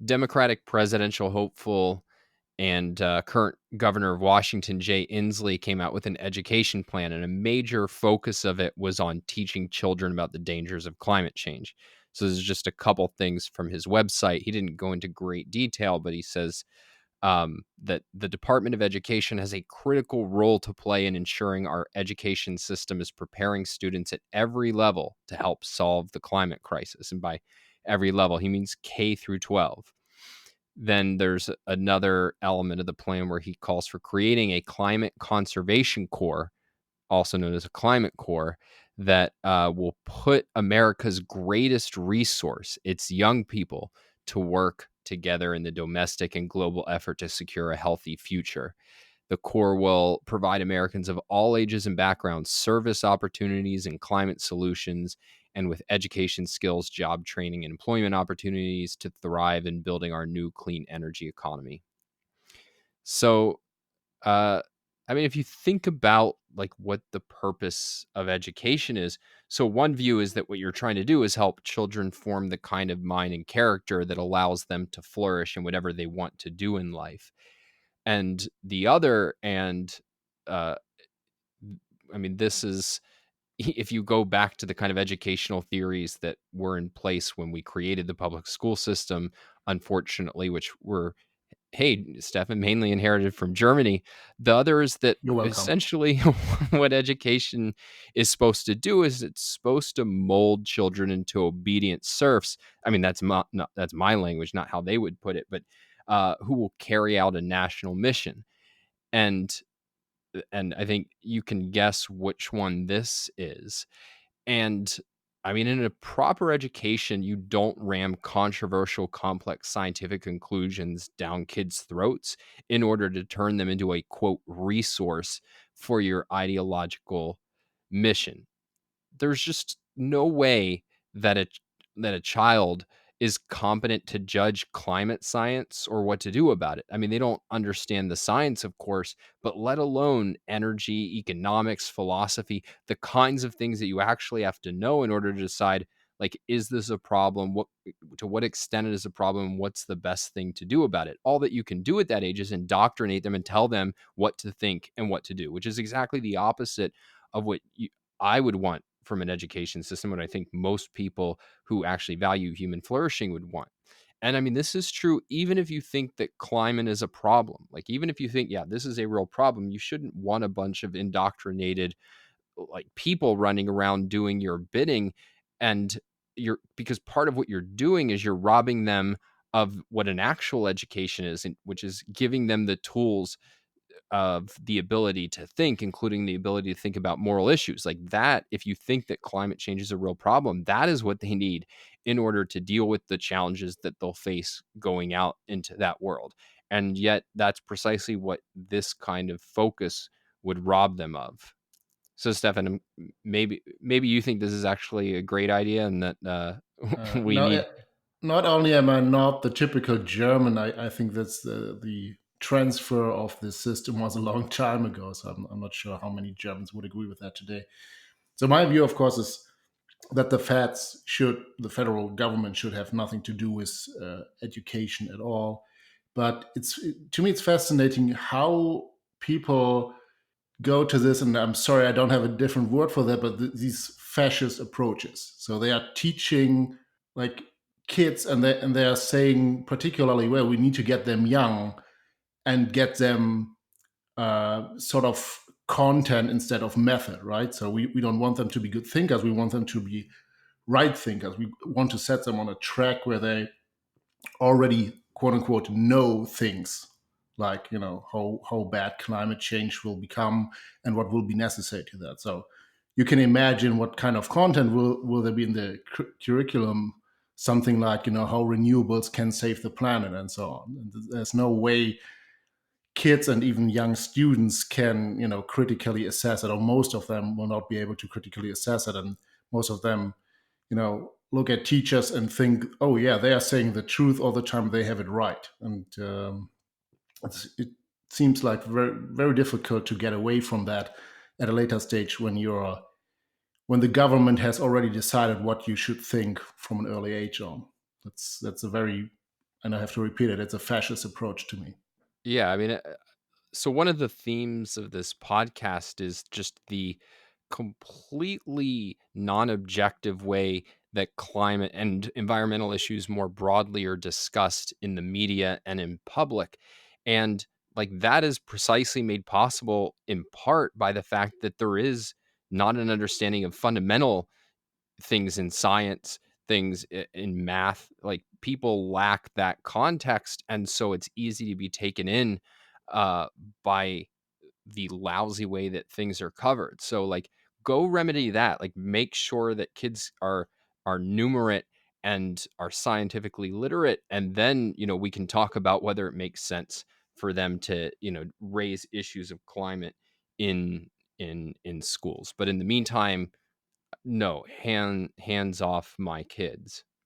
Democratic presidential hopeful and current governor of Washington, Jay Inslee, came out with an education plan, and a major focus of it was on teaching children about the dangers of climate change. So there's just a couple things from his website. He didn't go into great detail, but he says that the Department of Education has a critical role to play in ensuring our education system is preparing students at every level to help solve the climate crisis. And by every level, he means K through 12. Then there's another element of the plan where he calls for creating a climate conservation corps, also known as a climate corps, that will put America's greatest resource, its young people, to work together in the domestic and global effort to secure a healthy future. The Corps will provide Americans of all ages and backgrounds service opportunities and climate solutions, and with education, skills, job training, and employment opportunities to thrive in building our new clean energy economy. So, I mean, if you think about like what the purpose of education is, so one view is that what you're trying to do is help children form the kind of mind and character that allows them to flourish in whatever they want to do in life. And the other, and uh, I mean, this is if you go back to the kind of educational theories that were in place when we created the public school system, unfortunately, which were, hey, Stefan, mainly inherited from Germany. The other is that You're welcome. essentially what education is supposed to do is it's supposed to mold children into obedient serfs. I mean, that's my language, not how they would put it, but who will carry out a national mission. And I think you can guess which one this is. And I mean, in a proper education, you don't ram controversial, complex scientific conclusions down kids' throats in order to turn them into a quote resource for your ideological mission. There's just no way that a child is competent to judge climate science or what to do about it. I mean, they don't understand the science, of course, but let alone energy, economics, philosophy, the kinds of things that you actually have to know in order to decide, like, is this a problem? What to what extent it is a problem? What's the best thing to do about it? All that you can do at that age is indoctrinate them and tell them what to think and what to do, which is exactly the opposite of what I would want from an education system, what I think most people who actually value human flourishing would want. And I mean, this is true even if you think that climate is a problem. Like, even if you think, yeah, this is a real problem, you shouldn't want a bunch of indoctrinated like people running around doing your bidding. And you're because part of what you're doing is you're robbing them of what an actual education is, which is giving them the tools of the ability to think, including the ability to think about moral issues like that. If you think that climate change is a real problem, that is what they need in order to deal with the challenges that they'll face going out into that world. And yet, that's precisely what this kind of focus would rob them of. So, Stefan, maybe you think this is actually a great idea, and that we No, need. not only am I not the typical German, I think that's the transfer of the system was a long time ago. So I'm not sure how many Germans would agree with that today. So my view, of course, is that the federal government should have nothing to do with education at all. But to me, it's fascinating how people go to this, and I'm sorry, I don't have a different word for that, but these fascist approaches. So they are teaching like kids, and they are saying particularly, well, we need to get them young and get them sort of content instead of method, right? So we don't want them to be good thinkers. We want them to be right thinkers. We want to set them on a track where they already quote unquote know things like how bad climate change will become and what will be necessary to that. So you can imagine what kind of content will there be in the curriculum, something like how renewables can save the planet and so on. And there's no way kids and even young students can critically assess it, or most of them will not be able to critically assess it. And most of them look at teachers and think, oh yeah, they are saying the truth all the time, they have it right. And it seems like very very difficult to get away from that at a later stage when the government has already decided what you should think from an early age on. That's a very, And I have to repeat it, it's a fascist approach to me. Yeah, I mean, so one of the themes of this podcast is just the completely non-objective way that climate and environmental issues more broadly are discussed in the media and in public. And like that is precisely made possible in part by the fact that there is not an understanding of fundamental things in science, things in math. Like people lack that context, and so it's easy to be taken in uh, by the lousy way that things are covered. So like go remedy that. Like make sure that kids are numerate and are scientifically literate, and then we can talk about whether it makes sense for them to raise issues of climate in in schools. But in the meantime, no, hands off my kids.